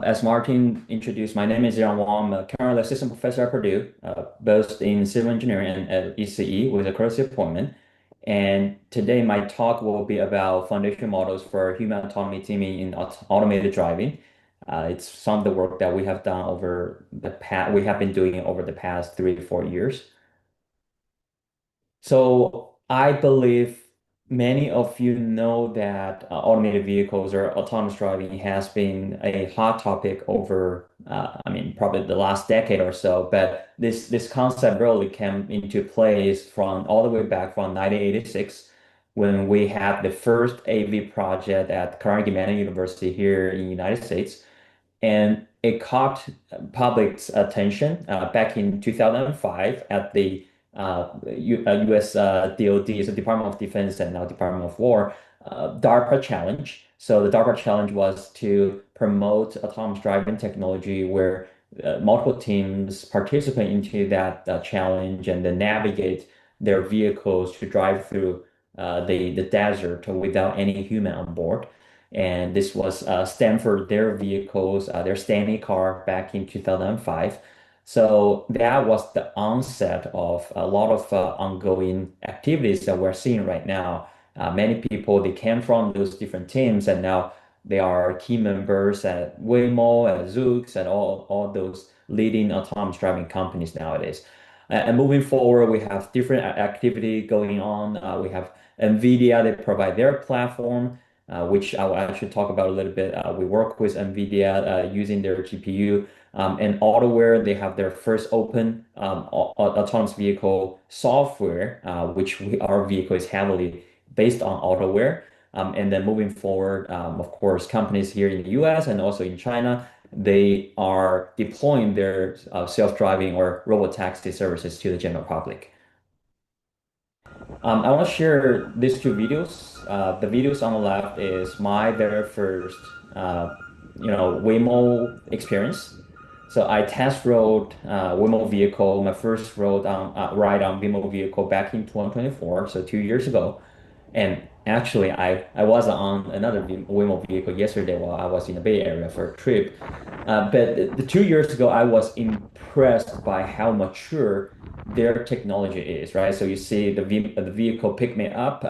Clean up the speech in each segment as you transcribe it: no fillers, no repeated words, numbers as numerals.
As Martin introduced, my name is Ziran Wang. I'm a currently assistant professor at Purdue, both in civil engineering and at ECE with a courtesy appointment. And today my talk will be about foundation models for human autonomy teaming in automated driving. It's some of the work that we have done over the past, we have been doing it over the past 3 to 4 years. So I believe many of you know that automated vehicles or autonomous driving has been a hot topic over, probably the last decade or so. But this concept really came into place from all the way back from 1986 when we had the first AV project at Carnegie Mellon University here in the United States. And it caught public's attention back in 2005 at the US DoD, so Department of Defense and now Department of War, DARPA challenge. So the DARPA challenge was to promote autonomous driving technology where multiple teams participate into that challenge and then navigate their vehicles to drive through the desert without any human on board. And this was Stanford, their vehicles, their Stanley car back in 2005. So that was the onset of a lot of ongoing activities that we're seeing right now. Many people, they came from those different teams and now they are key members at Waymo, at Zoox, and all those leading autonomous driving companies nowadays. And moving forward, we have different activity going on. We have NVIDIA, they provide their platform, which I will actually talk about a little bit. We work with NVIDIA using their GPU. And Autoware, they have their first open autonomous vehicle software, our vehicle is heavily based on Autoware. And then moving forward, of course, companies here in the US and also in China, they are deploying their self-driving or robotaxi services to the general public. I want to share these two videos. The videos on the left is my very first, Waymo experience. So I test rode Waymo vehicle, my first ride on Waymo vehicle back in 2024, so 2 years ago. And actually, I was on another Waymo vehicle yesterday while I was in the Bay Area for a trip. But the 2 years ago, I was impressed by how mature their technology is, right? So you see the vehicle pick me up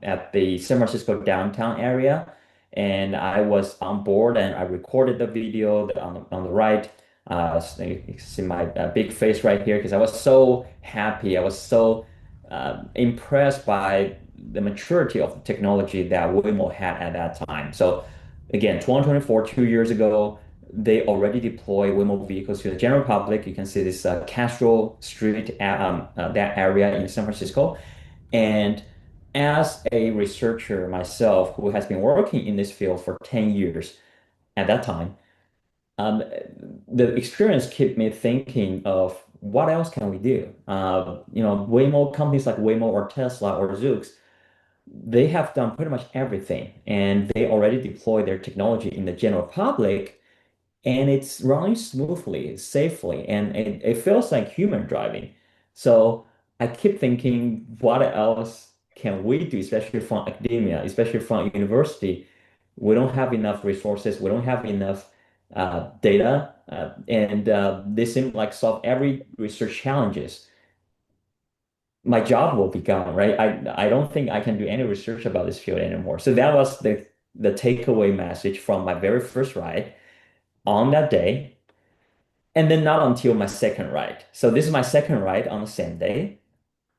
at the San Francisco downtown area, and I was on board and I recorded the video on the right. So you can see my big face right here because I was so happy. I was so impressed by the maturity of the technology that Waymo had at that time. So again, 2024, 2 years ago, they already deployed Waymo vehicles to the general public. You can see this Castro Street, that area in San Francisco. And as a researcher myself, who has been working in this field for 10 years at that time, um, the experience kept me thinking of what else can we do? Waymo companies like Waymo or Tesla or Zoox, they have done pretty much everything, and they already deploy their technology in the general public, and it's running smoothly, safely, and it feels like human driving. So I keep thinking, what else can we do, especially from academia, especially from university? We don't have enough resources, we don't have enough data, and they seem like solve every research challenges. My job will be gone, right? I don't think I can do any research about this field anymore. So that was the takeaway message from my very first ride on that day, and then not until my second ride. So this is my second ride on the same day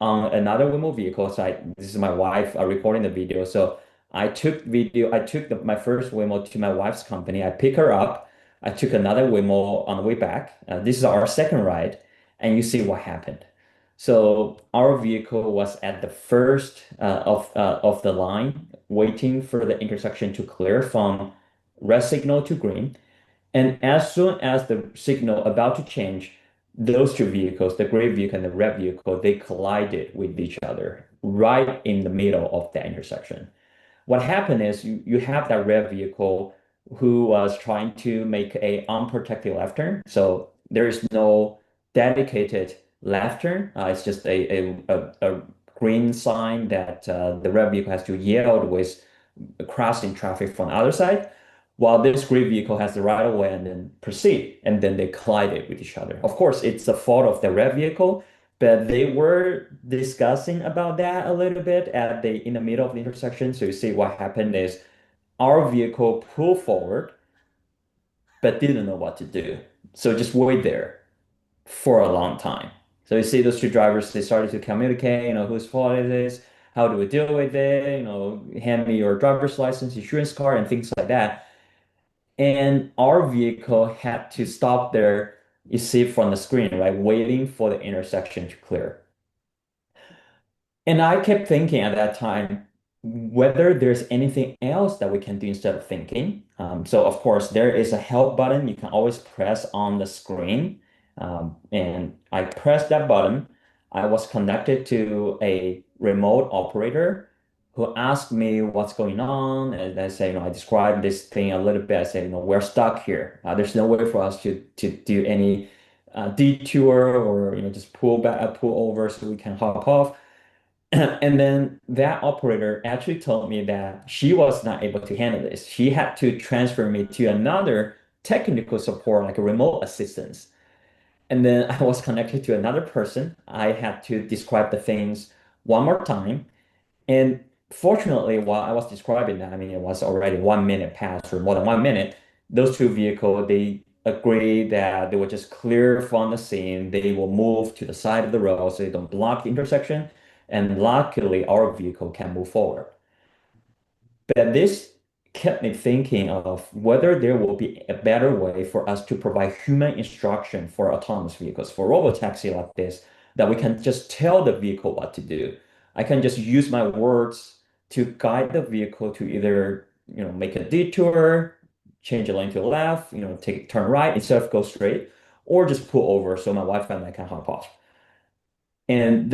on another Waymo vehicle. So this is my wife recording the video. So I took my first Waymo to my wife's company. I pick her up. I took another Waymo on the way back. This is our second ride, and you see what happened. So our vehicle was at the first of the line, waiting for the intersection to clear from red signal to green. And as soon as the signal about to change, those two vehicles, the gray vehicle and the red vehicle, they collided with each other right in the middle of the intersection. What happened is you have that red vehicle who was trying to make a unprotected left turn. So there is no dedicated left turn. It's just a green sign that the red vehicle has to yield with crossing traffic from the other side. while this grid vehicle has the right of way and then proceed, and then they collided with each other. Of course, it's the fault of the red vehicle, but they were discussing about that a little bit at the in the middle of the intersection. So you see what happened is our vehicle pulled forward, but didn't know what to do. So just wait there for a long time. So you see those two drivers, they started to communicate, whose fault it is, how do we deal with it, hand me your driver's license, insurance card, and things like that. And our vehicle had to stop there, you see from the screen, right? Waiting for the intersection to clear. And I kept thinking at that time whether there's anything else that we can do instead of thinking. So, of course, there is a help button you can always press on the screen. And I pressed that button. I was connected to a remote operator who asked me what's going on. And I say, I described this thing a little bit. I said, we're stuck here. There's no way for us to do any detour or, just pull back, pull over so we can hop off. And then that operator actually told me that she was not able to handle this. She had to transfer me to another technical support, like a remote assistance. And then I was connected to another person. I had to describe the things one more time. And fortunately, while I was describing that, I mean, it was already 1 minute past or more than 1 minute, those two vehicles, they agreed that they would just clear from the scene. They will move to the side of the road so they don't block the intersection. And luckily, our vehicle can move forward. But this kept me thinking of whether there will be a better way for us to provide human instruction for autonomous vehicles, for robotaxi like this, that we can just tell the vehicle what to do. I can just use my words to guide the vehicle to either, make a detour, change a lane to the left, take turn right instead of go straight, or just pull over so my wife and I can hop off. And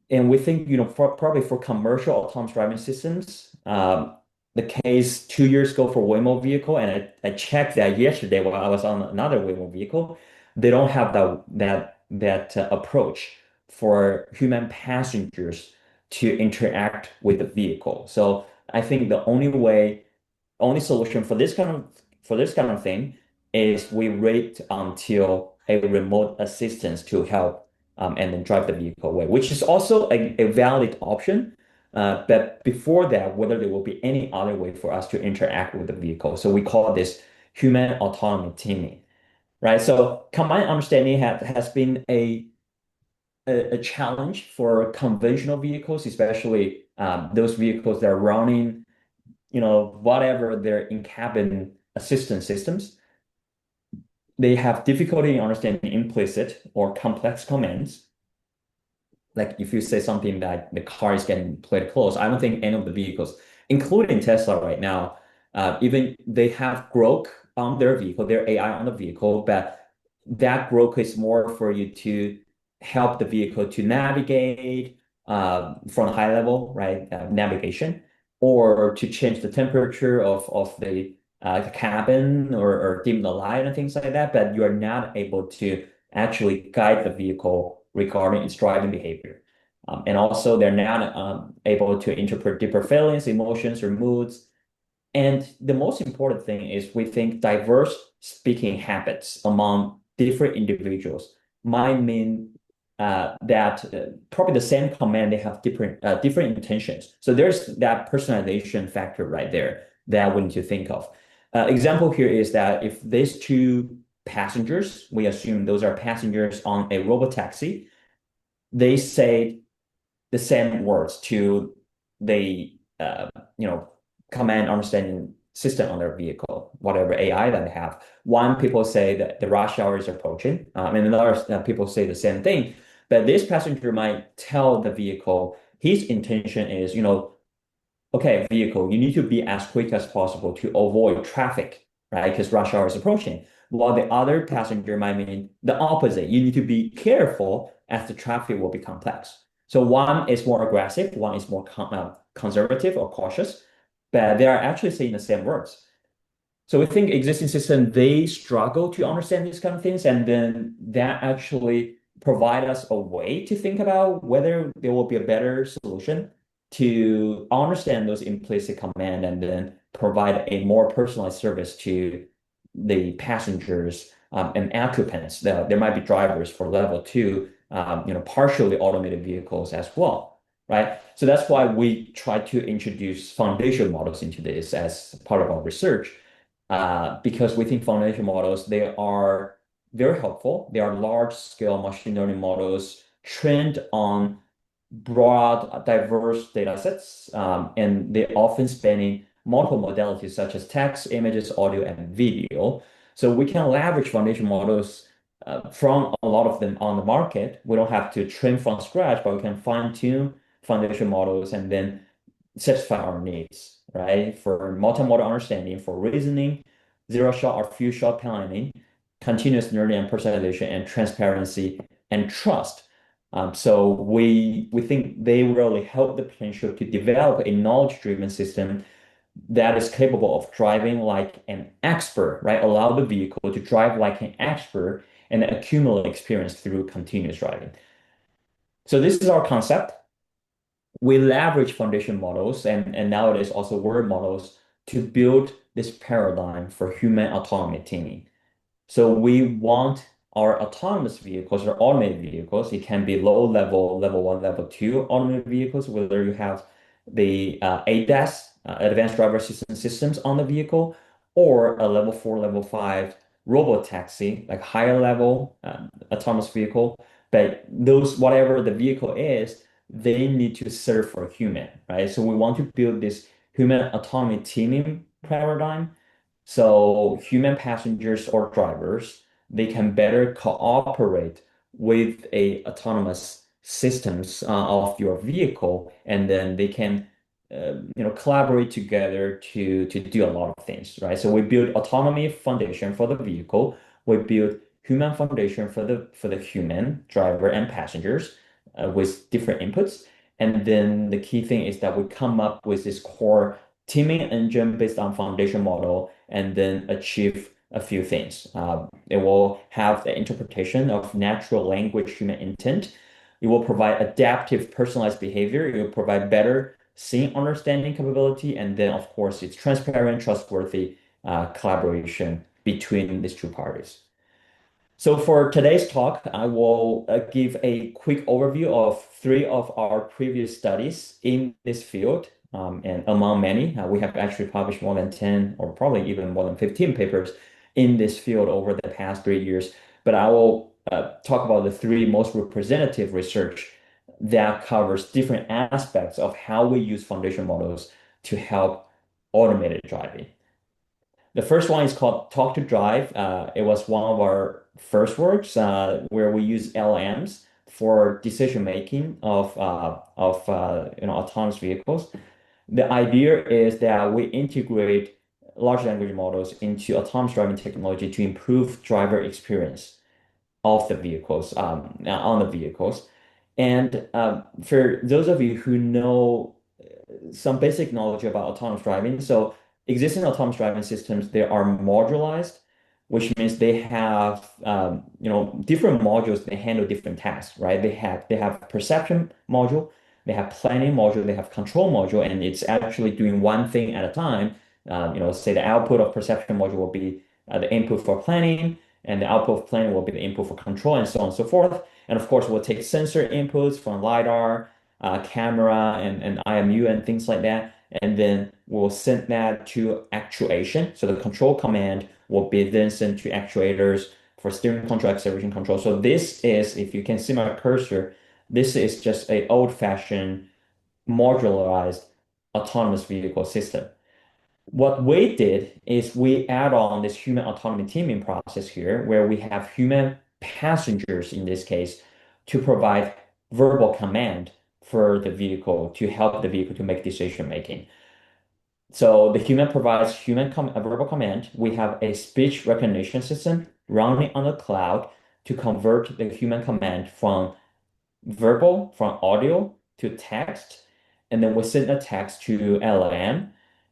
we think, probably for commercial autonomous driving systems, the case 2 years ago for Waymo vehicle, and I checked that yesterday while I was on another Waymo vehicle, they don't have that approach for human passengers to interact with the vehicle. So I think the only solution for this kind of thing is we wait until a remote assistance to help and then drive the vehicle away, which is also a valid option. But before that, whether there will be any other way for us to interact with the vehicle. So we call this human autonomy teaming, right? So combined understanding has been a challenge for conventional vehicles, especially those vehicles that are running, whatever their in-cabin assistance systems. They have difficulty in understanding implicit or complex commands. Like if you say something that the car is getting pretty close, I don't think any of the vehicles, including Tesla right now, even they have Grok on their vehicle, their AI on the vehicle, but that Grok is more for you to help the vehicle to navigate from high level, right? Navigation, or to change the temperature of the cabin or dim the light and things like that. But you are not able to actually guide the vehicle regarding its driving behavior. And also, they're not able to interpret deeper feelings, emotions, or moods. And the most important thing is we think diverse speaking habits among different individuals might mean that probably the same command, they have different intentions. So there's that personalization factor right there that we need to think of. Example here is that if these two passengers, we assume those are passengers on a robotaxi, they say the same words to the command understanding system on their vehicle, whatever AI that they have. One people say that the rush hour is approaching, and another people say the same thing. But this passenger might tell the vehicle his intention is, okay, vehicle, you need to be as quick as possible to avoid traffic, right? Because rush hour is approaching. While the other passenger might mean the opposite. You need to be careful as the traffic will be complex. So one is more aggressive, one is more conservative or cautious, but they are actually saying the same words. So we think existing system, they struggle to understand these kind of things, and then that actually provide us a way to think about whether there will be a better solution to understand those implicit command and then provide a more personalized service to the passengers and occupants. There might be drivers for level two, partially automated vehicles as well, right? So that's why we try to introduce foundation models into this as part of our research, because we think foundation models, they are very helpful. They are large-scale machine learning models trained on broad, diverse data sets, and they often spanning multiple modalities such as text, images, audio, and video. So we can leverage foundation models from a lot of them on the market. We don't have to train from scratch, but we can fine-tune foundation models and then satisfy our needs, right? For multimodal understanding, for reasoning, zero-shot or few-shot planning, continuous learning and personalization, and transparency and trust. So we think they really help the potential to develop a knowledge-driven system that is capable of driving like an expert, right? Allow the vehicle to drive like an expert and accumulate experience through continuous driving. So this is our concept. We leverage foundation models and nowadays also word models to build this paradigm for human autonomy teaming. So we want our autonomous vehicles or automated vehicles. It can be low level, level one, level two automated vehicles, whether you have the ADAS, advanced driver assistance systems on the vehicle, or a level four, level five robotaxi, like higher level autonomous vehicle. But those, whatever the vehicle is, they need to serve for a human, right? So we want to build this human autonomy teaming paradigm so human passengers or drivers, they can better cooperate with a autonomous systems of your vehicle, and then they can collaborate together to do a lot of things, right? So we build autonomy foundation for the vehicle. We build human foundation for the human driver and passengers with different inputs. And then the key thing is that we come up with this core teaming engine based on foundation model and then achieve a few things. It will have the interpretation of natural language human intent. It will provide adaptive personalized behavior. It will provide better scene understanding capability. And then, of course, it's transparent, trustworthy collaboration between these two parties. So for today's talk, I will give a quick overview of three of our previous studies in this field. And among many, we have actually published more than 10 or probably even more than 15 papers in this field over the past 3 years. But I will talk about the three most representative research that covers different aspects of how we use foundation models to help automated driving. The first one is called Talk to Drive. It was one of our first works where we use LLMs for decision making of autonomous vehicles. The idea is that we integrate large language models into autonomous driving technology to improve driver experience of the vehicles on the vehicles. And for those of you who know some basic knowledge about autonomous driving. So existing autonomous driving systems, they are modularized, which means they have different modules that handle different tasks, right? They have perception module, they have planning module, they have control module, and it's actually doing one thing at a time. Say the output of perception module will be the input for planning, and the output of planning will be the input for control, and so on and so forth. And of course, we'll take sensor inputs from LiDAR, camera and IMU and things like that. And then we'll send that to actuation. So the control command will be then sent to actuators for steering control, acceleration control. So this is, if you can see my cursor, this is just a old-fashioned modularized autonomous vehicle system. What we did is we add on this human autonomy teaming process here, where we have human passengers in this case to provide verbal command for the vehicle to help the vehicle to make decision making. So the human provides a verbal command. We have a speech recognition system running on the cloud to convert the human command from verbal, from audio to text, and then we send a text to LLM,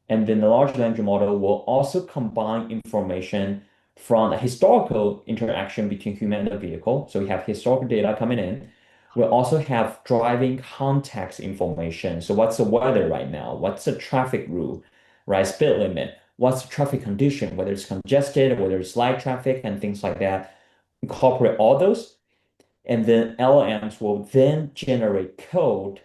and then the large language model will also combine information from the historical interaction between human and the vehicle. So we have historical data coming in. We also have driving context information. So what's the weather right now? What's the traffic rule? right? Speed limit, what's the traffic condition, whether it's congested, whether it's light traffic, and things like that. Incorporate all those, and then LLMs will then generate code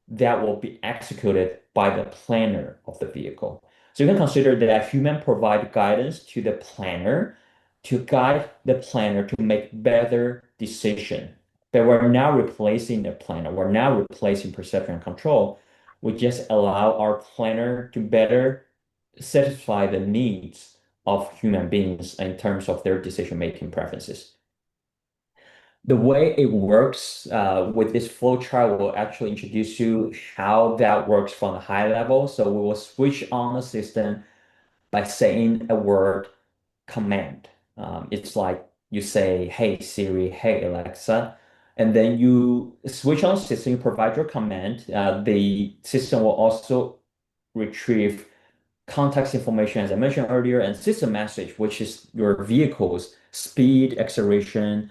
that will be executed by the planner of the vehicle. So you can consider that human provide guidance to the planner to guide the planner to make better decision. But we're now replacing the planner. We're now replacing perception and control. We just allow our planner to better satisfy the needs of human beings in terms of their decision-making preferences. The way it works with this flow chart will actually introduce you how that works from a high level. So we will switch on the system by saying a word command. It's like you say, "Hey Siri, hey Alexa," and then you switch on the system, you provide your command. The system will also retrieve context information, as I mentioned earlier, and system message, which is your vehicle's speed, acceleration,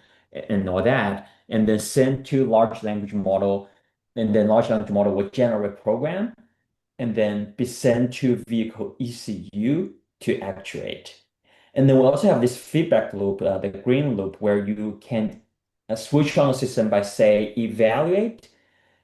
and all that, and then send to large language model, and then large language model will generate program, and then be sent to vehicle ECU to actuate. And then we also have this feedback loop, the green loop, where you can switch on the system by say evaluate,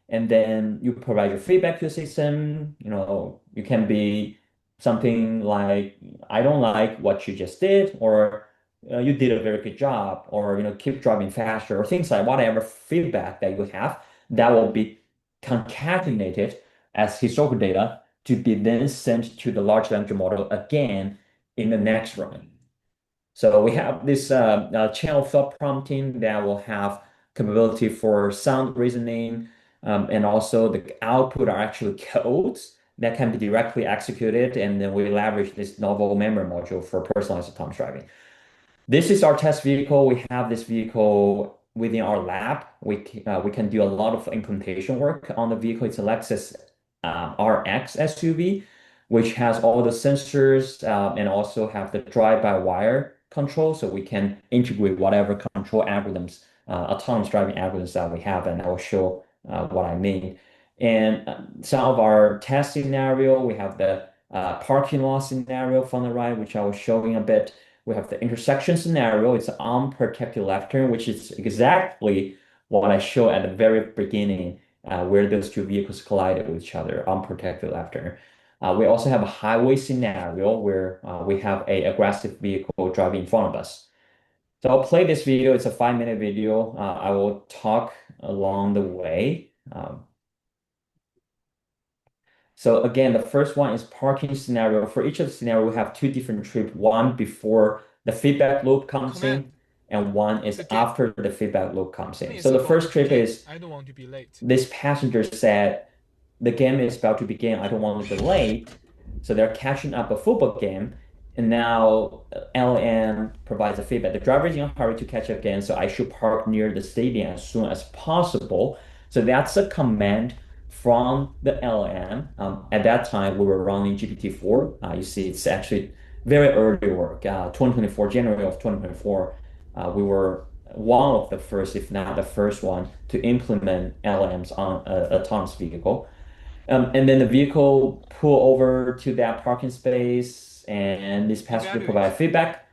and then you provide your feedback to the system. You can be something like, I don't like what you just did, or you did a very good job, or keep driving faster, or things like whatever feedback that you have that will be concatenated as historical data to be then sent to the large language model again in the next run. So we have this channel thought prompting that will have capability for sound reasoning, and also the output are actually codes that can be directly executed, and then we leverage this novel memory module for personalized autonomous driving. This is our test vehicle. We have this vehicle within our lab. We can do a lot of implementation work on the vehicle. It's a Lexus RX SUV, which has all the sensors and also have the drive-by-wire control, so we can integrate whatever control algorithms, autonomous driving algorithms that we have, and I will show what I mean. And some of our test scenario, we have the parking lot scenario from the right, which I was showing a bit. We have the intersection scenario. It's an unprotected left turn, which is exactly what I showed at the very beginning, where those two vehicles collided with each other, unprotected left turn. We also have a highway scenario where we have a aggressive vehicle driving in front of us. So I'll play this video. It's a 5-minute video. I will talk along the way. So again, the first one is parking scenario. For each of the scenario, we have two different trips, one before the feedback loop comes Command. in, and one is The game. after the feedback loop comes Game in. is So the about first to trip begin. is I don't want to be late. this passenger said, the game is about to begin. I don't want to be late. So they're catching up a football game. And now LM provides a feedback. The driver is in a hurry to catch up again, so I should park near the stadium as soon as possible. So that's a command from the LM. At that time, we were running GPT-4. You see, it's actually very early work. 2024, January of 2024, we were one of the first, if not the first one, to implement LMs on an autonomous vehicle. And then the vehicle pull over to that parking space, and this passenger provide Evaluate. feedback.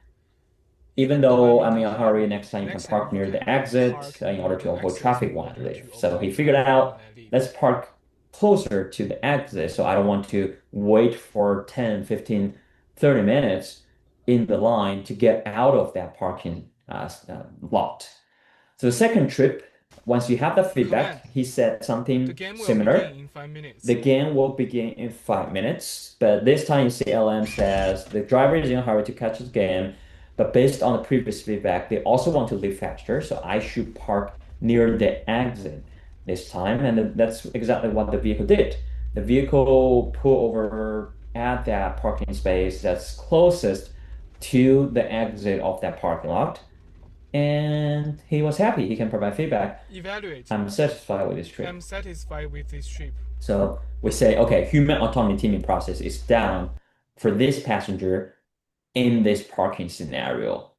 Even Even though I'm though in I'm the in a hurry, hurry, next time you can next time park you near the can exit park in order near to the avoid exit traffic in when I order leave. to So he avoid figured traffic when out, I leave. let's park closer to the exit. So I don't want to wait for 10, 15, 30 minutes in the line to get out of that parking lot. So the second trip, once you have the Command. feedback, he said The something game will begin similar. in 5 The minutes. game will begin in 5 minutes, but this time CLM says the driver is in a hurry to catch the game, but based on the previous feedback, they also want to leave faster, so I should park near the exit this time, and that's exactly what the vehicle did. The vehicle pulled over at that parking space that's closest to the exit of that parking lot, and he was happy. He can provide feedback. Evaluate. I'm satisfied with this I'm trip. satisfied with this trip. So we say, okay, human autonomy teaming process is down for this passenger in this parking scenario.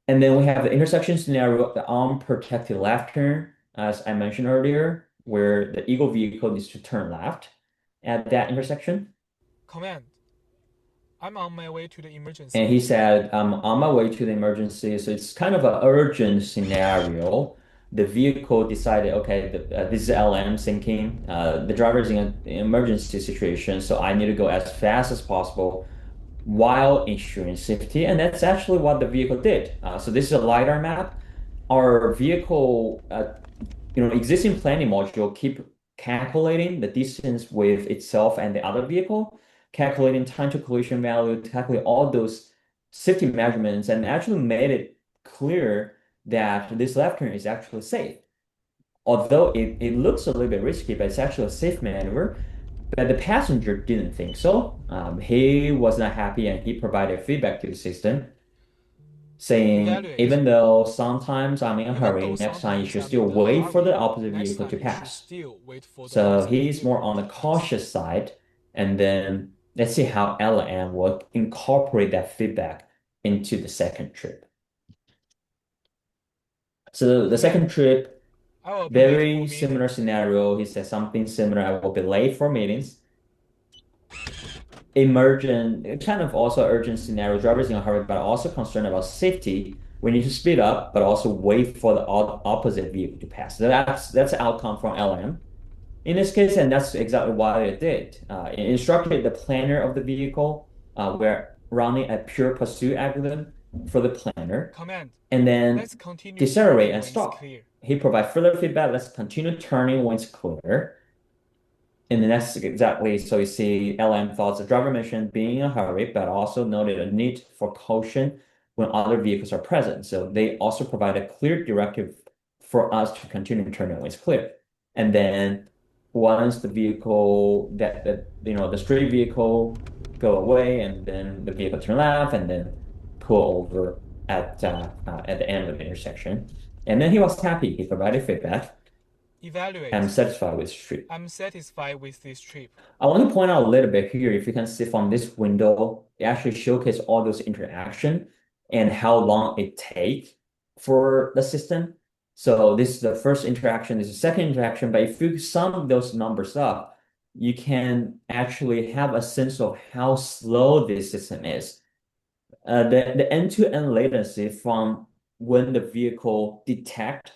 And then we have the intersection scenario, the unprotected left turn, as I mentioned earlier, where the Eagle vehicle needs to turn left at that intersection. Command. I'm on my way to the And emergency. he said, I'm on my way to the emergency. So it's kind of an urgent scenario. The vehicle decided, okay, this is LM thinking, the driver is in an emergency situation, so I need to go as fast as possible while ensuring safety. And that's actually what the vehicle did. So this is a LiDAR map. Our vehicle, existing planning module keep calculating the distance with itself and the other vehicle, calculating time to collision value, calculate all those safety measurements, and actually made it clear that this left turn is actually safe. Although it looks a little bit risky, but it's actually a safe maneuver. But the passenger didn't think so. He was not happy and he provided feedback to the system saying, Evaluate. even though sometimes I'm in a Even hurry, though next time you sometimes should I'm still in a wait for the hurry, opposite next vehicle to time you should pass. still wait for the So opposite he's more vehicle on to the pass. cautious side. And then let's see how LM will incorporate that feedback into the second trip. So the second Command. trip, I will be late for very meeting. similar scenario. He said something similar. I will be late for meetings. Emergent, kind of also urgent scenario. Drivers in a hurry, but also concerned about safety. We need to speed up, but also wait for the opposite vehicle to pass. So that's the outcome from LM in this case, and that's exactly what it did. It instructed the planner of the vehicle. We're running a pure pursuit algorithm for the planner, Command. and then Let's continue decelerate turning and when it's stop. clear. He provides further feedback. Let's continue turning when it's clear. And then that's exactly so you see LM thoughts the driver mentioned being in a hurry, but also noted a need for caution when other vehicles are present. So they also provide a clear directive for us to continue turning when it's clear. And then once the vehicle the street vehicle go away and then the vehicle turn left and then pull over at the end of the intersection. And then he was happy. He provided feedback. I'm Evaluate. satisfied with street. I'm satisfied with this trip. I want to point out a little bit here. If you can see from this window, it actually showcases all those interaction and how long it takes for the system. So this is the first interaction, this is the second interaction, but if you sum those numbers up, you can actually have a sense of how slow this system is. The end-to-end latency from when the vehicle detect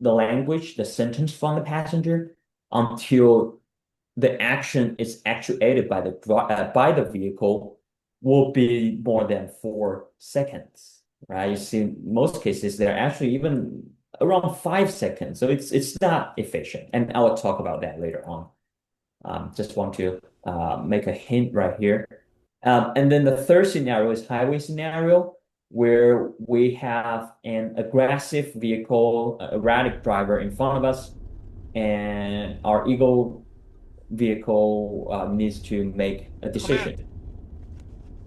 the language, the sentence from the passenger, until the action is actuated by the vehicle will be more than 4 seconds, right? You see, in most cases they're actually even around 5 seconds, so it's not efficient, and I will talk about that later on. Just want to make a hint right here. And then the third scenario is highway scenario, where we have an aggressive vehicle, a erratic driver in front of us, and our ego vehicle needs to make a decision. Command.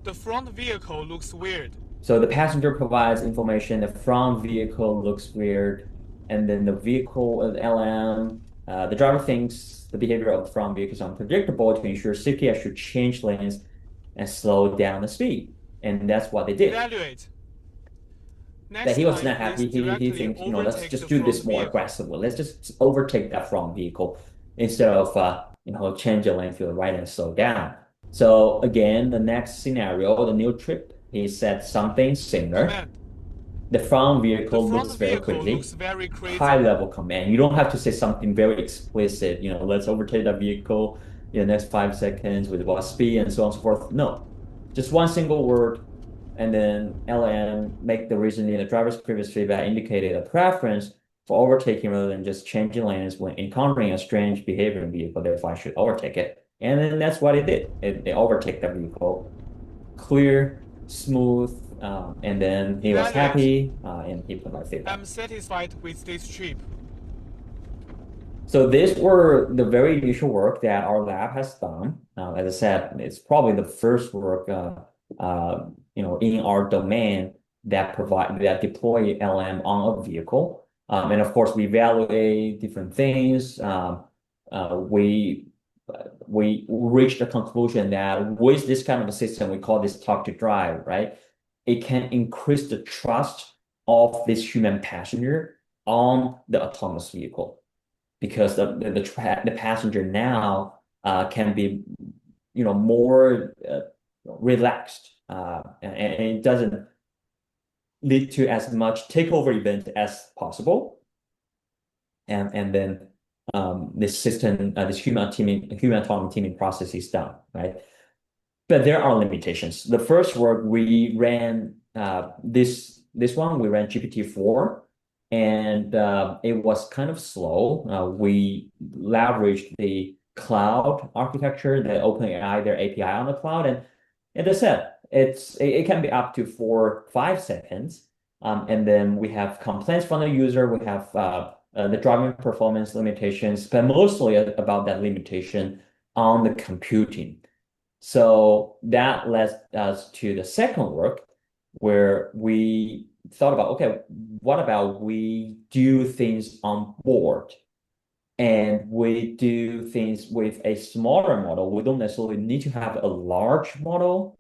The front vehicle looks weird. So the passenger provides information, the front vehicle looks weird, and then the vehicle, LM, the driver thinks the behavior of the front vehicle is unpredictable. To ensure safety, I should change lanes and slow down the speed. And that's what they did. Evaluate. That Next he was time, not please happy. He directly thinks, let's overtake just the do front this more vehicle. aggressively. Let's just overtake that front vehicle instead of change the lane to the right and slow down. So again, the next scenario, the new trip, he said something similar. Command. The front The vehicle looks front very vehicle looks crazy. very High crazy. level command. You don't have to say something very explicit, let's overtake that vehicle in the next 5 seconds with what speed and so on and so forth. No, just one single word, and then LM make the reasoning. The driver's previous feedback indicated a preference for overtaking rather than just changing lanes when encountering a strange behavior in vehicle. Therefore, I should overtake it. And then that's what it did. They overtake the vehicle clear, smooth, and then he was Evaluate. happy, and he provided I'm feedback. satisfied with this trip. So these were the very initial work that our lab has done. As I said, it's probably the first work, in our domain that deploy LM on a vehicle. And of course, we evaluate different things. We reached the conclusion that with this kind of a system, we call this talk to drive, right? It can increase the trust of this human passenger on the autonomous vehicle because the passenger now can be more relaxed, and it doesn't lead to as much takeover event as possible. And then this system, this human autonomy teaming process is done, right? But there are limitations. The first work we ran this one we ran GPT-4, and it was kind of slow. We leveraged the cloud architecture, the OpenAI, their API on the cloud, and as I said, it can be up to 4 5 seconds. And then we have complaints from the user. We have the driving performance limitations, but mostly about that limitation on the computing. So that led us to the second work where we thought about, okay, what about we do things on board and we do things with a smaller model. We don't necessarily need to have a large model,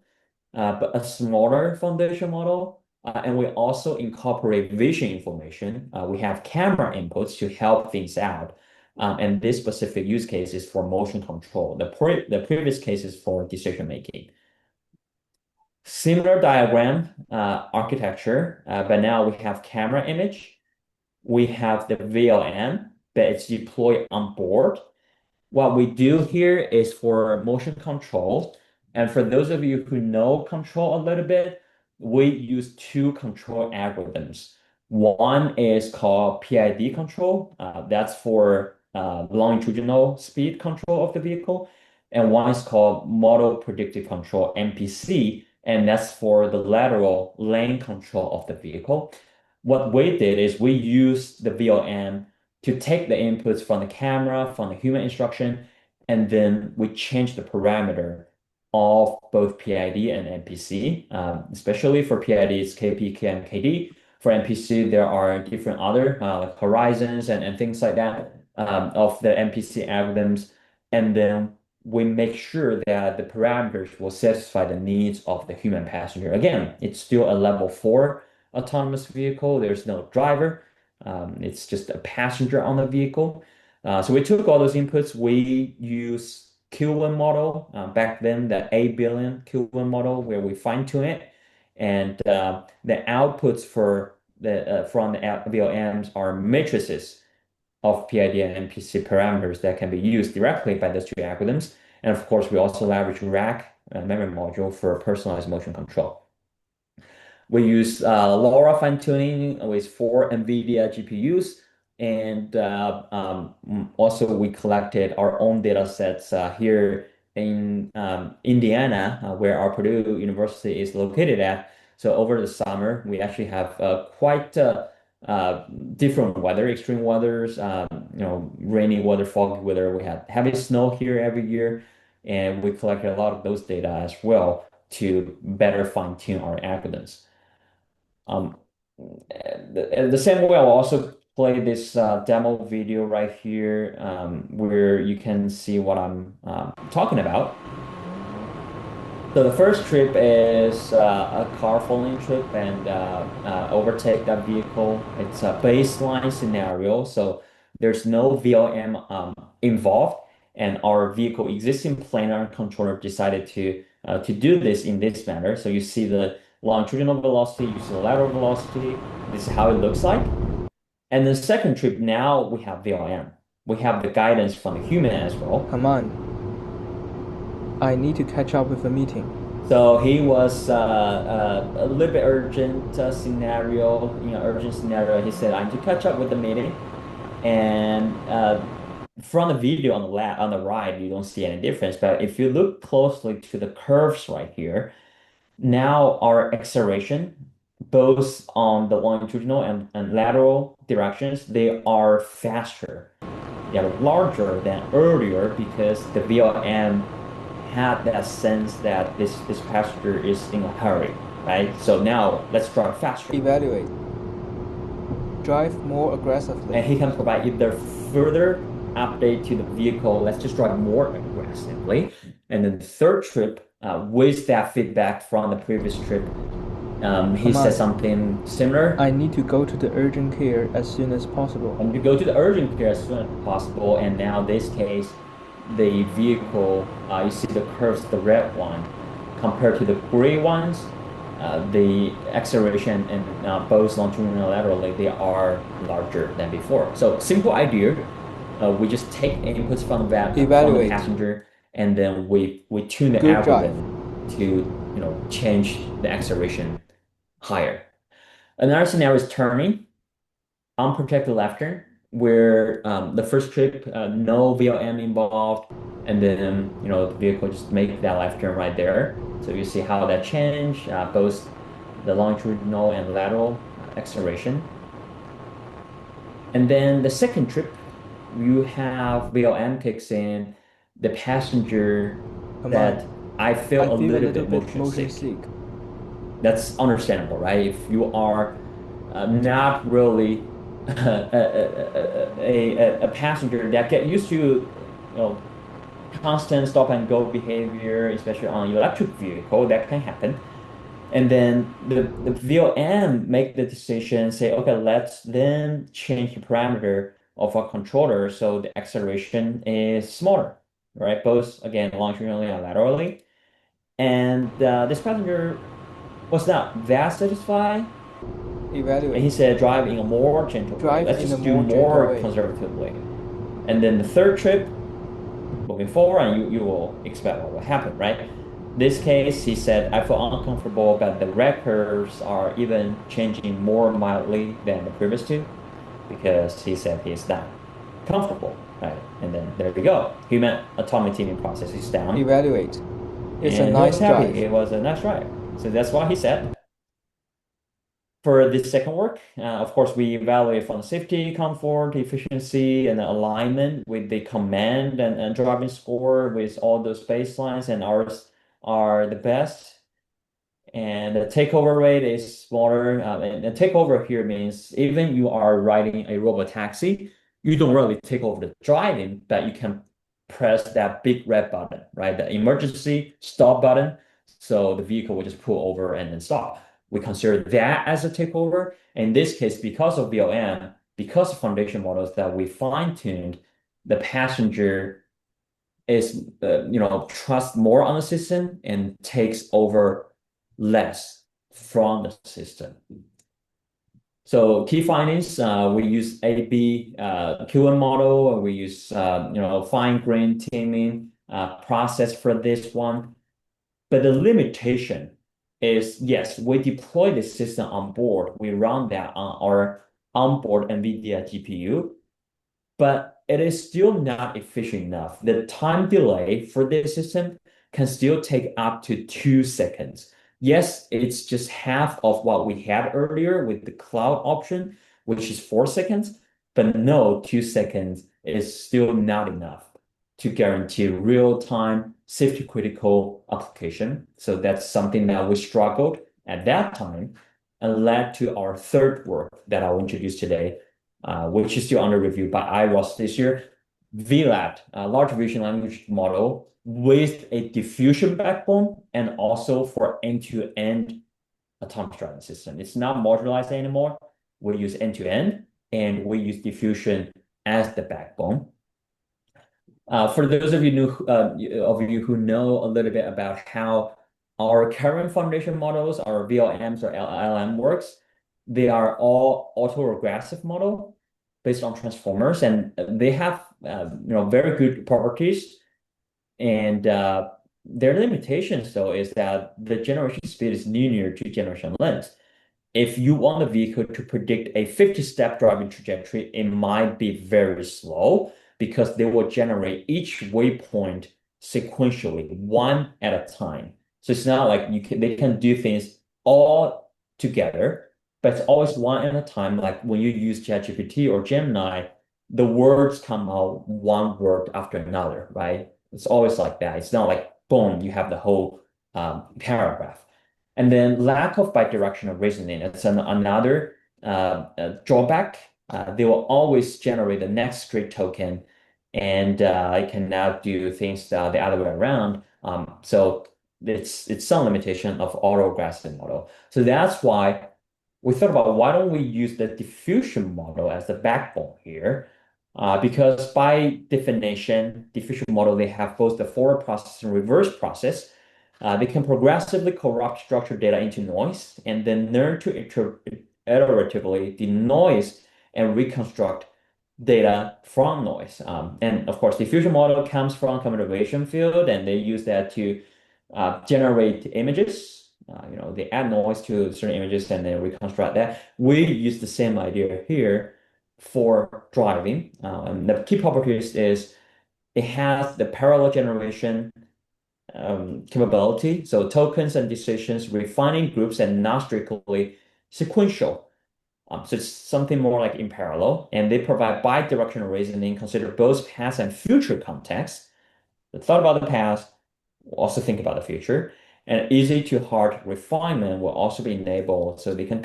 but a smaller foundation model. And we also incorporate vision information. We have camera inputs to help things out. And this specific use case is for motion control. The previous case is for decision making. Similar diagram architecture, but now we have camera image. We have the VLM, but it's deployed on board. What we do here is for motion control. And for those of you who know control a little bit, we use two control algorithms. One is called PID control. That's for longitudinal speed control of the vehicle. And one is called model predictive control, MPC, and that's for the lateral lane control of the vehicle. What we did is we used the VLM to take the inputs from the camera, from the human instruction, and then we change the parameter of both PID and NPC. Especially for PID, it's KP, KM, KD. For NPC, there are different other like horizons and things like that of the NPC algorithms. And then we make sure that the parameters will satisfy the needs of the human passenger. Again, it's still a level 4 autonomous vehicle. There's no driver. It's just a passenger on the vehicle. So we took all those inputs. We use Q1 model back then, the 8 billion Q1 model, where we fine tune it, and the outputs for the from the VLMs are matrices of PID and MPC parameters that can be used directly by those two algorithms. And of course, we also leverage rack memory module for personalized motion control. We use LoRa fine-tuning with 4 NVIDIA GPUs, and also we collected our own data sets here in Indiana, where our Purdue University is located at. So over the summer, we actually have quite different weather, extreme weathers, rainy weather, foggy weather. We had heavy snow here every year, and we collected a lot of those data as well to better fine-tune our algorithms. The same way, I'll also play this demo video right here, where you can see what I'm talking about. So the first trip is a car following trip and overtake that vehicle. It's a baseline scenario, so there's no VLM involved, and our vehicle existing planar controller decided to do this in this manner. So you see the longitudinal velocity, you see the lateral velocity. This is how it looks like. And the second trip, now we have VLM. We have the guidance from the human as well. Come on. I need to catch up with a meeting. So he was a little bit urgent scenario, urgent scenario. He said, I need to catch up with the meeting. And from the video on the right, you don't see any difference. But if you look closely to the curves right here, now our acceleration, both on the longitudinal and lateral directions, they are faster. They are larger than earlier because the VLM had that sense that this passenger is in a hurry, right? So now let's drive faster. Evaluate. Drive more aggressively. And he can provide either further update to the vehicle, let's just drive more aggressively. And then the third trip, with that feedback from the previous trip, he said something similar. I need to go to the urgent care as soon as possible. I need to go to the urgent care as soon as possible. And now this case, the vehicle, you see the curves, the red one, compared to the gray ones, the acceleration in both longitudinally and laterally, they are larger than before. So simple idea, we just take inputs from the Evaluate. passenger, and then we tune the Good drive. algorithm to change the acceleration higher. Another scenario is turning, unprotected left turn, where the first trip, no VLM involved, and then the vehicle just make that left turn right there. So you see how that change, both the longitudinal and lateral acceleration. And then the second trip, you have VLM kicks in, the passenger Among. that I I feel a feel a little little bit bit motion motion sick. sick. That's understandable, right? If you are not really a passenger that get used to constant stop and go behavior, especially on electric vehicle, that can happen. And then the VOM make the decision, say, okay, let's then change the parameter of our controller so the acceleration is smaller, right? Both again longitudinally and laterally. And this passenger was not that satisfied, and he Evaluate. said drive in a more gentle way. Drive Let's in a just do more gentle more way. conservative way. And then the third trip, moving forward, and you will expect what will happen, right? This case, he said, I feel uncomfortable, but the red curves are even changing more mildly than the previous two because he said he's not comfortable, right? And then there we go. Human autonomy teaming process is down, Evaluate. It's a and he was nice happy. drive. It was a nice ride. So that's what he said. For this second work, of course, we evaluate from safety, comfort, efficiency, and alignment with the command and driving score with all those baselines, and ours are the best. And the takeover rate is smaller. And the takeover here means even you are riding a robot taxi, you don't really take over the driving, but you can press that big red button, right? The emergency stop button. So the vehicle will just pull over and then stop. We consider that as a takeover. In this case, because of VLM, because of foundation models that we fine-tuned, the passenger is trust more on the system and takes over less from the system. So key findings, we use A/B QM model, we use fine-grained teaming process for this one. But the limitation is, yes, we deploy the system on board, we run that on our onboard NVIDIA GPU, but it is still not efficient enough. The time delay for this system can still take up to 2 seconds. Yes, it's just half of what we had earlier with the cloud option, which is 4 seconds, but no, 2 seconds is still not enough to guarantee real-time safety critical application. So that's something that we struggled at that time and led to our third work that I'll introduce today, which is still under review by IROS this year, VLAT, a large vision language model with a diffusion backbone and also for end-to-end autonomous driving system. It's not modularized anymore. We use end-to-end and we use diffusion as the backbone. For those of you who know a little bit about how our current foundation models, our VLMs or LLM works, they are all autoregressive model based on transformers, and they have very good properties. And their limitations, though, is that the generation speed is linear to generation length. If you want a vehicle to predict a 50-step driving trajectory, it might be very slow because they will generate each waypoint sequentially, one at a time. So it's not like they can do things all together, but it's always one at a time. Like when you use ChatGPT or Gemini, the words come out one word after another, right? It's always like that. It's not like boom, you have the whole paragraph. And then lack of bidirectional reasoning, it's another drawback. They will always generate the next straight token, and it can now do things the other way around. So it's some limitation of autoregressive model. So that's why we thought about why don't we use the diffusion model as the backbone here? Because by definition, diffusion model, they have both the forward process and reverse process. They can progressively corrupt structured data into noise and then learn to iteratively denoise and reconstruct data from noise. And of course, diffusion model comes from computer vision field, and they use that to generate images. They add noise to certain images and then reconstruct that. We use the same idea here for driving. And the key properties is it has the parallel generation capability. So tokens and decisions, refining groups, and not strictly sequential. So it's something more like in parallel, and they provide bi-directional reasoning, consider both past and future context. The thought about the past, will also think about the future, and easy to hard refinement will also be enabled, so they can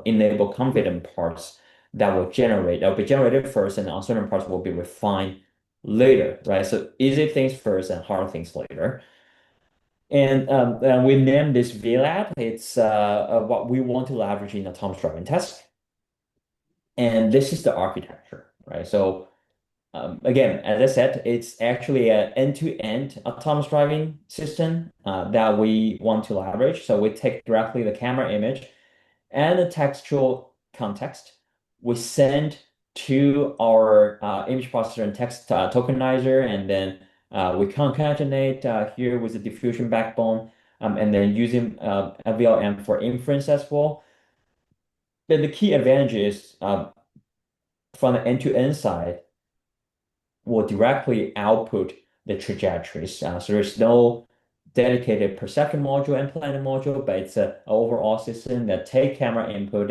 enable confident parts that will be generated first, and uncertain parts will be refined later, right? So easy things first and hard things later. And we named this VLAB. It's what we want to leverage in autonomous driving tests. And this is the architecture, right? So again, as I said, it's actually an end-to-end autonomous driving system that we want to leverage. So we take directly the camera image and the textual context. We send to our image processor and text tokenizer, and then we concatenate here with the diffusion backbone, and then using LVLM for inference as well. Then the key advantage is from the end-to-end side, will directly output the trajectories. So there's no dedicated perception module and planning module, but it's an overall system that take camera input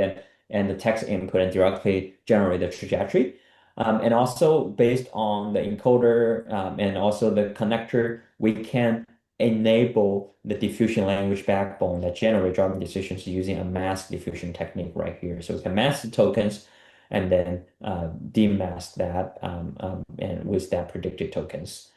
and the text input and directly generate the trajectory. And also based on the encoder and also the connector, we can enable the diffusion language backbone that generate driving decisions using a mask diffusion technique right here. So we can mask the tokens and then demask that and with that predicted tokens.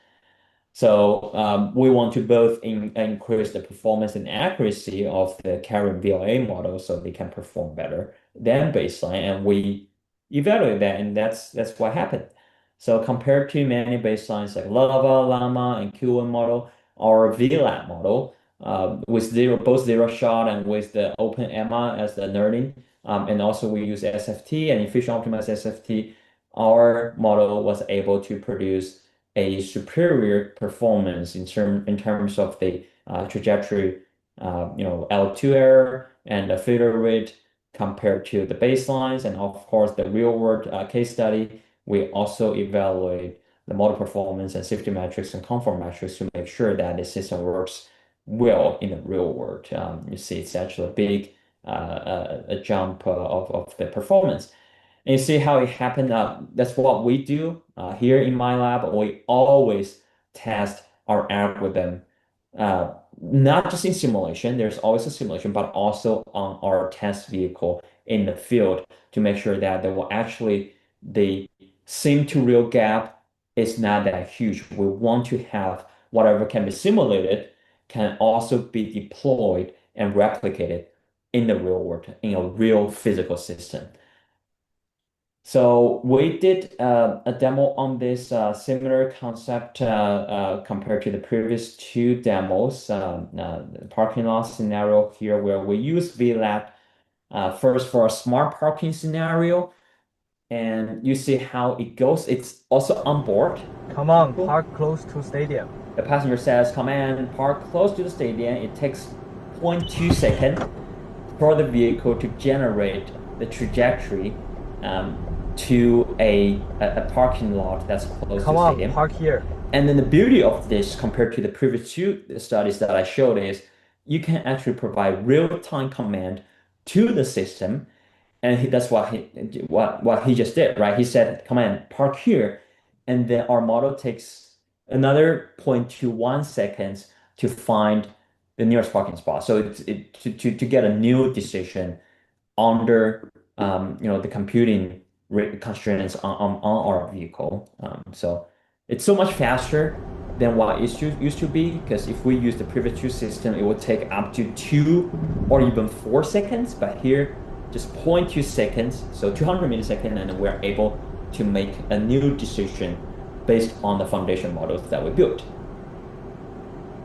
So we want to both increase the performance and accuracy of the carrying VLA model so they can perform better than baseline, and we evaluate that, and that's what happened. So compared to many baselines like Lava, Llama, and Q1 model, our VLAB model with both zero shot and with the open EMMA as the learning, and also we use SFT and efficient optimized SFT, our model was able to produce a superior performance in terms of the trajectory, L2 error and the failure rate compared to the baselines, and of course the real world case study. We also evaluate the model performance and safety metrics and comfort metrics to make sure that the system works well in the real world. You see, it's actually a big a jump of the performance. And you see how it happened. That's what we do here in my lab. We always test our algorithm, not just in simulation. There's always a simulation, but also on our test vehicle in the field to make sure that they will actually the sim to real gap is not that huge. We want to have whatever can be simulated can also be deployed and replicated in the real world, in a real physical system. So we did a demo on this similar concept compared to the previous two demos. The parking lot scenario here where we use VLAB first for a smart parking scenario, and you see how it goes. It's also on board. Come on, park close to stadium. The passenger says, "Command, park close to the stadium." It takes 0.2 seconds for the vehicle to generate the trajectory to a parking lot that's close Come to the on, stadium. park here. And then the beauty of this compared to the previous two studies that I showed is you can actually provide real-time command to the system. And that's what he just did, right? He said, command, park here. And then our model takes another 0.21 seconds to find the nearest parking spot. So to get a new decision under the computing constraints on our vehicle. So it's so much faster than what it used to be, because if we use the previous two system, it would take up to 2 or even 4 seconds. But here, just 0.2 seconds, so 200 milliseconds, and we're able to make a new decision based on the foundation models that we built.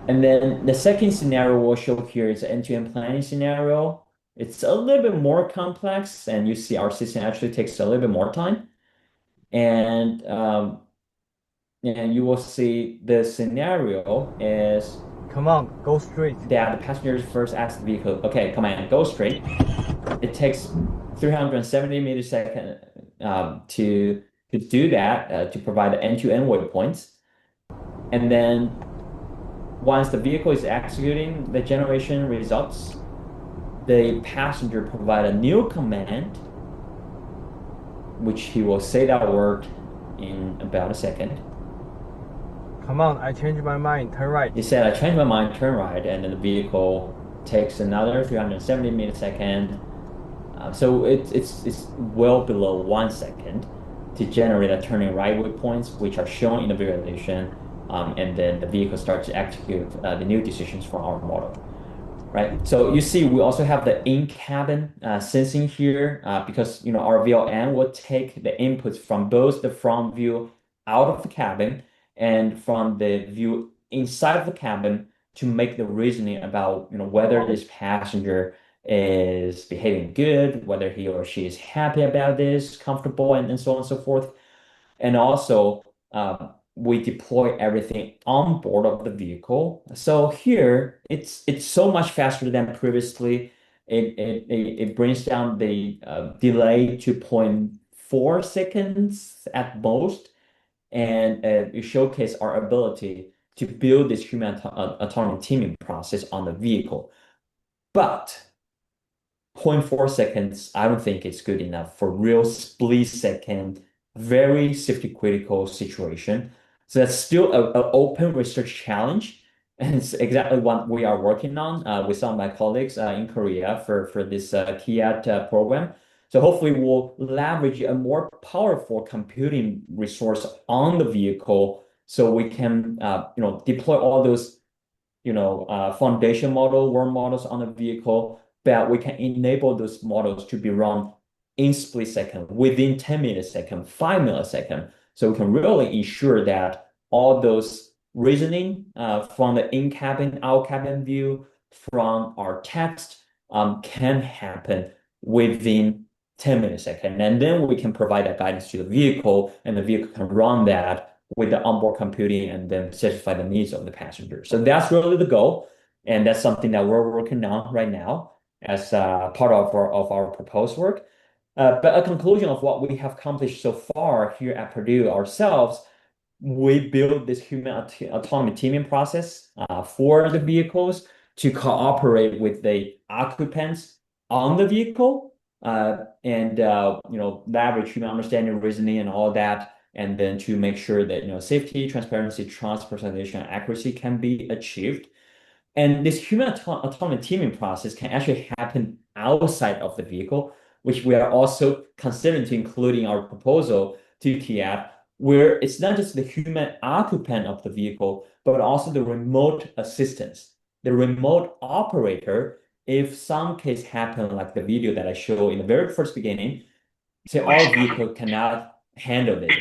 And then the second scenario we'll show here is an end-to-end planning scenario. It's a little bit more complex, and you see our system actually takes a little bit more time. And you will see the scenario is Come on, go straight. that the passengers first ask the vehicle, okay, come on, go straight. It takes 370 millisecond to do that, to provide the end-to-end waypoints. And then once the vehicle is executing the generation results, the passenger provide a new command, which he will say that word in about a second. Come on, I changed my mind. Turn right. He said, I changed my mind, turn right, and then the vehicle takes another 370 millisecond. So it's well below 1 second to generate a turning right waypoints, which are shown in the visualization. And then the vehicle starts to execute the new decisions for our model. Right. So you see, we also have the in-cabin sensing here because our VLN will take the inputs from both the front view out of the cabin and from the view inside of the cabin to make the reasoning about whether this passenger is behaving good, whether he or she is happy about this, comfortable, and so on and so forth. And also, we deploy everything on board of the vehicle. So here, it's so much faster than previously. It brings down the delay to 0.4 seconds at most, and it showcase our ability to build this human autonomy teaming process on the vehicle. But zero point 0.4 seconds, I don't think it's good enough for real split second, very safety critical situation. So that's still an open research challenge. And it's exactly what we are working on with some of my colleagues in Korea for this KIAT program. So hopefully we'll leverage a more powerful computing resource on the vehicle so we can deploy all those foundation model, worm models on the vehicle, that we can enable those models to be run in split second, within 10 milliseconds, 5 milliseconds. So we can really ensure that all those reasoning from the in-cabin, out-cabin view, from our text can happen within 10 milliseconds. And then we can provide that guidance to the vehicle, and the vehicle can run that with the onboard computing and then satisfy the needs of the passenger. So that's really the goal. And that's something that we're working on right now as part of our proposed work. But a conclusion of what we have accomplished so far here at Purdue ourselves, we built this autonomy teaming process for the vehicles to cooperate with the occupants on the vehicle and leverage human understanding, reasoning, and all that, and then to make sure that safety, transparency, trust, personalization, accuracy can be achieved. And this human autonomy teaming process can actually happen outside of the vehicle, which we are also considering to include in our proposal to KIAT, where it's not just the human occupant of the vehicle, but also the remote assistance, the remote operator. If some case happen, like the video that I showed in the very first beginning, say our vehicle cannot handle this.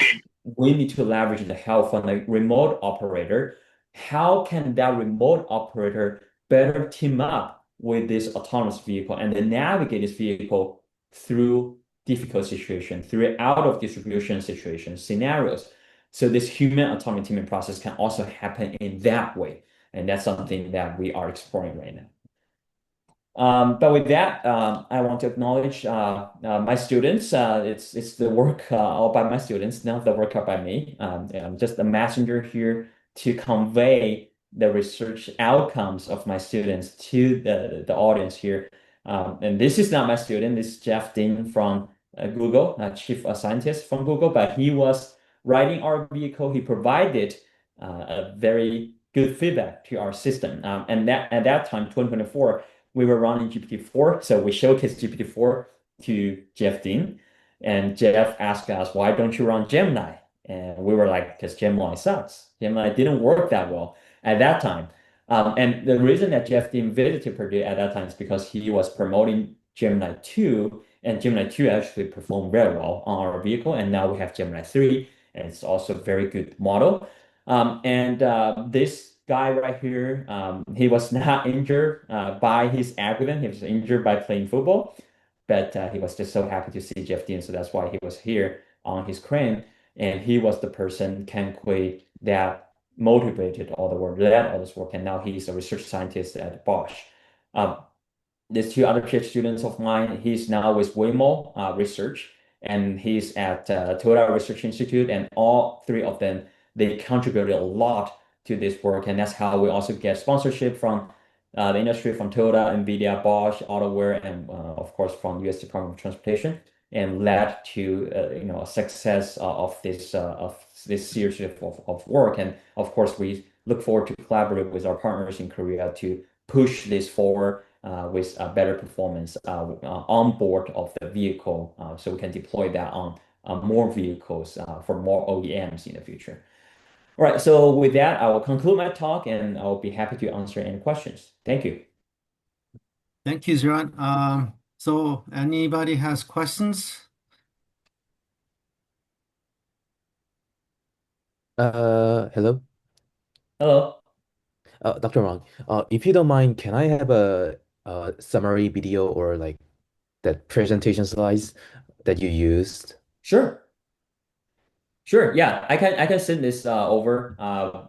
We need to leverage the help from the remote operator. How can that remote operator better team up with this autonomous vehicle and then navigate this vehicle through difficult situations, through out of distribution situations, scenarios? So this human autonomy teaming process can also happen in that way. And that's something that we are exploring right now. But with that, I want to acknowledge my students. It's the work all by my students, not the work by me. I'm just a messenger here to convey the research outcomes of my students to the audience here. And this is not my student. This is Jeff Dean from Google, chief scientist from Google, but he was writing our vehicle. He provided a very good feedback to our system. And that at that time, 2024, we were running GPT-4. So we showcased GPT-4 to Jeff Dean. And Jeff asked us, why don't you run Gemini? And we were like, because Gemini sucks. Gemini didn't work that well at that time. And the reason that Jeff Dean visited Purdue at that time is because he was promoting Gemini 2, and Gemini 2 actually performed very well on our vehicle. And now we have Gemini 3, and it's also a very good model. And this guy right here, he was not injured by his accident. He was injured by playing football, but he was just so happy to see Jeff Dean. So that's why he was here on his crane. And he was the person, Ken Kui, that motivated all the work, led all this work. And now he's a research scientist at Bosch. Um, there's two other PhD students of mine. He's now with Waymo Research, and he's at Toyota Research Institute, and all three of them they contributed a lot to this work, and that's how we also get sponsorship from the industry, from Toyota, Nvidia, Bosch, AutoWare, and of course from U.S. Department of Transportation, and led to a success of this series of work. And of course, we look forward to collaborate with our partners in Korea to push this forward with a better performance on board of the vehicle, so we can deploy that on more vehicles for more OEMs in the future. All right, so with that, I will conclude my talk and I'll be happy to answer any questions. Thank you. Thank you, Ziran. So anybody has questions? Hello, Hello. Dr. Wang. If you don't mind, can I have a summary video or like that presentation slides that you used? Sure. Sure. Yeah, I can send this over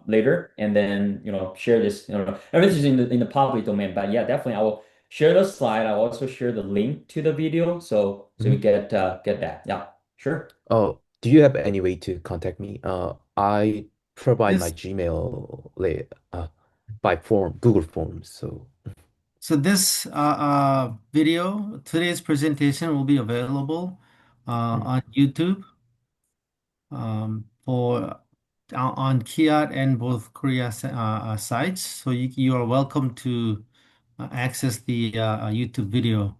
later and then share this. Everything's in the public domain, but yeah, definitely I will share the slide. I'll also share the link to the video so you Mhm. get that. Yeah, sure. Oh, do you have any way to contact me? I provide my This Gmail by Google Forms. So, so this video, today's presentation will be available Mhm. on YouTube for on KIAT and both Korea sites. So you are welcome to access the YouTube video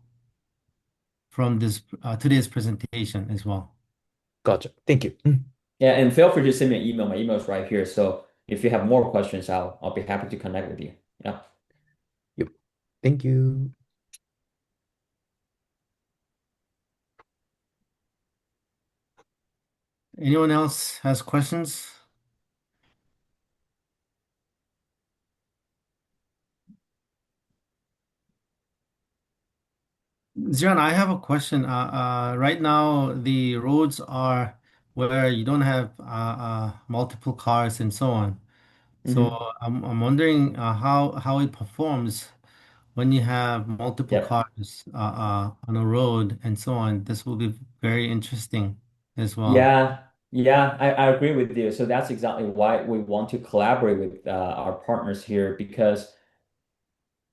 from this today's presentation as well. gotcha. Thank you. Yeah, and feel free to send me an email. My email is right here. So if you have more questions, I'll be happy to connect with you. Yeah. Yep. Thank you. Anyone else has questions? Ziran, I have a question. Right now, the roads are where you don't have multiple cars and so on. So Hmm. I'm wondering how it performs when you have multiple Yep. cars on a road and so on. This will be very interesting as well. Yeah. Yeah, I agree with you. So that's exactly why we want to collaborate with our partners here because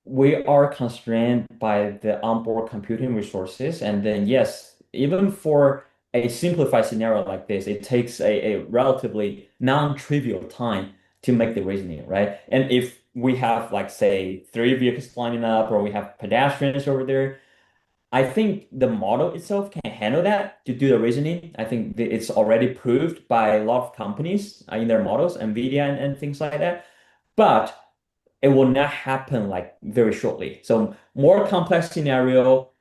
we are constrained by the onboard computing resources. And then, yes, even for a simplified scenario like this, it takes a relatively non-trivial time to make the reasoning, right? And if we have, like, say, three vehicles lining up or we have pedestrians over there, I think the model itself can handle that to do the reasoning. I think it's already proved by a lot of companies in their models, NVIDIA and things like that. But it will not happen like very shortly. So more complex scenario,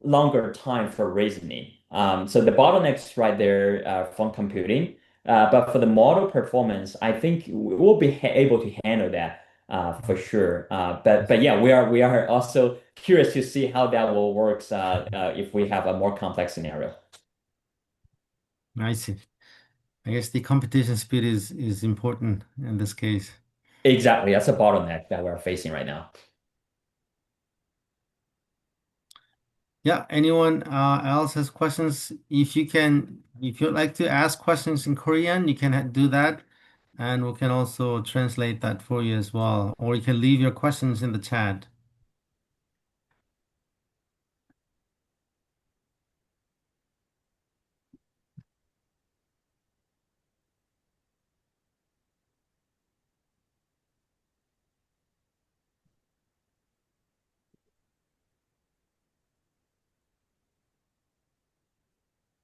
longer time for reasoning. So the bottlenecks right there from computing. But for the model performance, I think we'll be able to handle that for sure. But yeah, we are also curious to see how that will works if we have a more complex scenario. I see. I guess the competition speed is important in this case. Exactly, that's a bottleneck that we're facing right now. Yeah, anyone else has questions? If you'd like to ask questions in Korean, you can do that, and we can also translate that for you as well. Or you can leave your questions in the chat.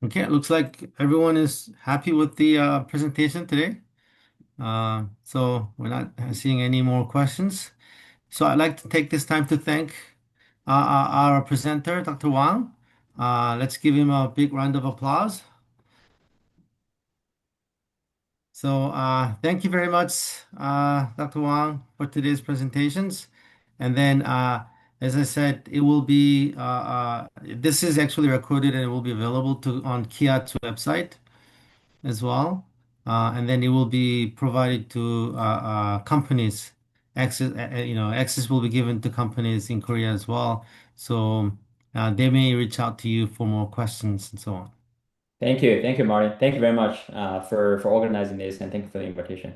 Okay, it looks like everyone is happy with the presentation today. So we're not seeing any more questions. So I'd like to take this time to thank our presenter, Dr. Wang. Let's give him a big round of applause. So thank you very much, Dr. Wang, for today's presentations. And then, as I said, it will be this is actually recorded and it will be available to on KIAT's website as well. And then it will be provided to companies. Access, access will be given to companies in Korea as well. So they may reach out to you for more questions and so on. Thank you, Martin. Thank you very much for organizing this, and thank you for the invitation.